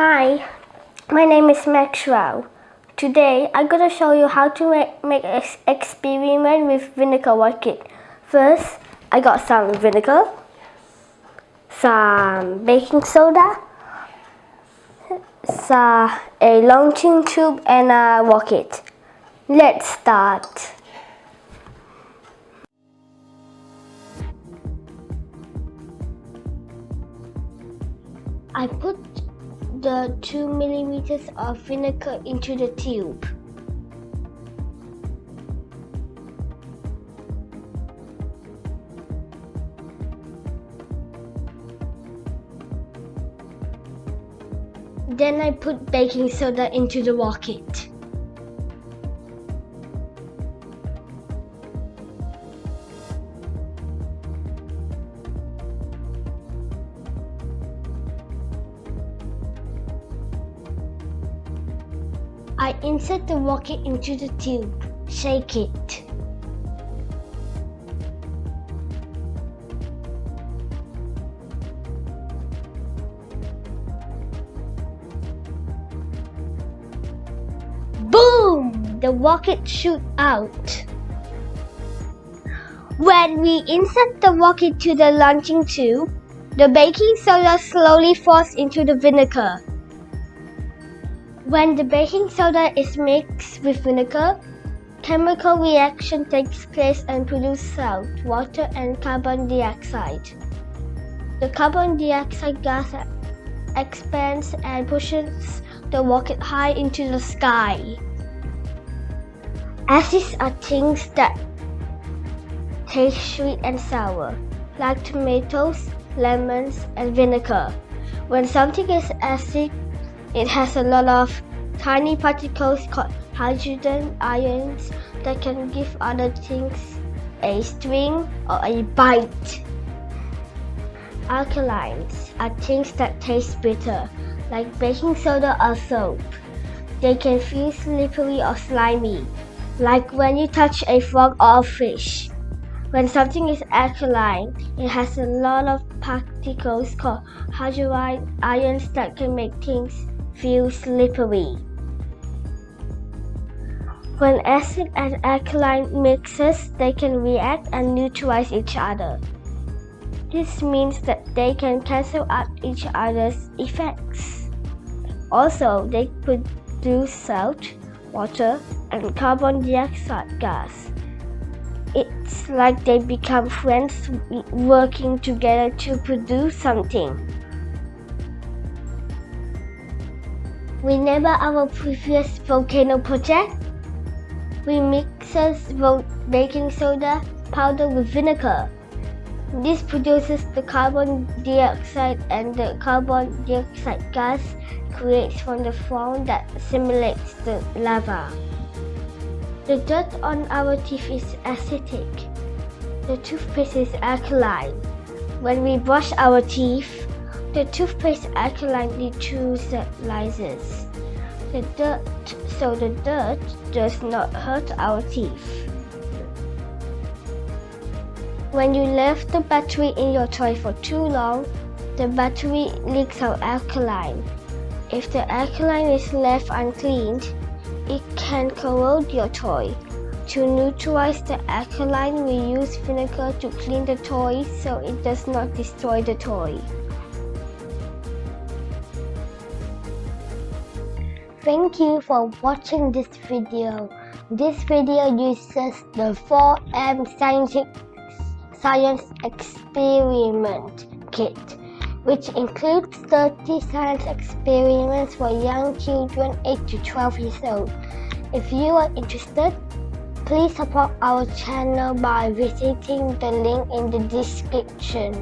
Hi, my name is Maxwell. Today I'm going to show you how to make an experiment with Vinegar Rocket. First, I got some vinegar, some baking soda, a launching tube and a rocket. Let's start. I put the 2 milliliters of vinegar into the tube. Then I put baking soda into the rocket. I insert the rocket into the tube. Shake it. Boom! The rocket shoots out. When we insert the rocket to the launching tube, the baking soda slowly falls into the vinegar. When the baking soda is mixed with vinegar, chemical reaction takes place and produces salt, water, and carbon dioxide. The carbon dioxide gas expands and pushes the rocket high into the sky. Acids are things that taste sweet and sour, like tomatoes, lemons, and vinegar. When something is acid, it has a lot of tiny particles called hydrogen ions that can give other things a sting or a bite. Alkalines are things that taste bitter, like baking soda or soap. They can feel slippery or slimy, like when you touch a frog or a fish. When something is alkaline, it has a lot of particles called hydrogen ions that can make things feel slippery. When acid and alkaline mixes, they can react and neutralize each other. This means that they can cancel out each other's effects. Also, they produce salt, water, and carbon dioxide gas. It's like they become friends working together to produce something. Remember our previous volcano project? We mixed baking soda powder with vinegar. This produces the carbon dioxide, and the carbon dioxide gas creates from the foam that simulates the lava. The dirt on our teeth is acidic. The toothpaste is alkaline. When we brush our teeth, the toothpaste alkaline neutralizes the dirt, so the dirt does not hurt our teeth. When you left the battery in your toy for too long, the battery leaks out alkaline. If the alkaline is left uncleaned, it can corrode your toy. To neutralize the alkaline, we use vinegar to clean the toy so it does not destroy the toy. Thank you for watching this video. This video uses the 4M Science Experiment Kit, which includes 30 science experiments for young children 8 to 12 years old. If you are interested, please support our channel by visiting the link in the description.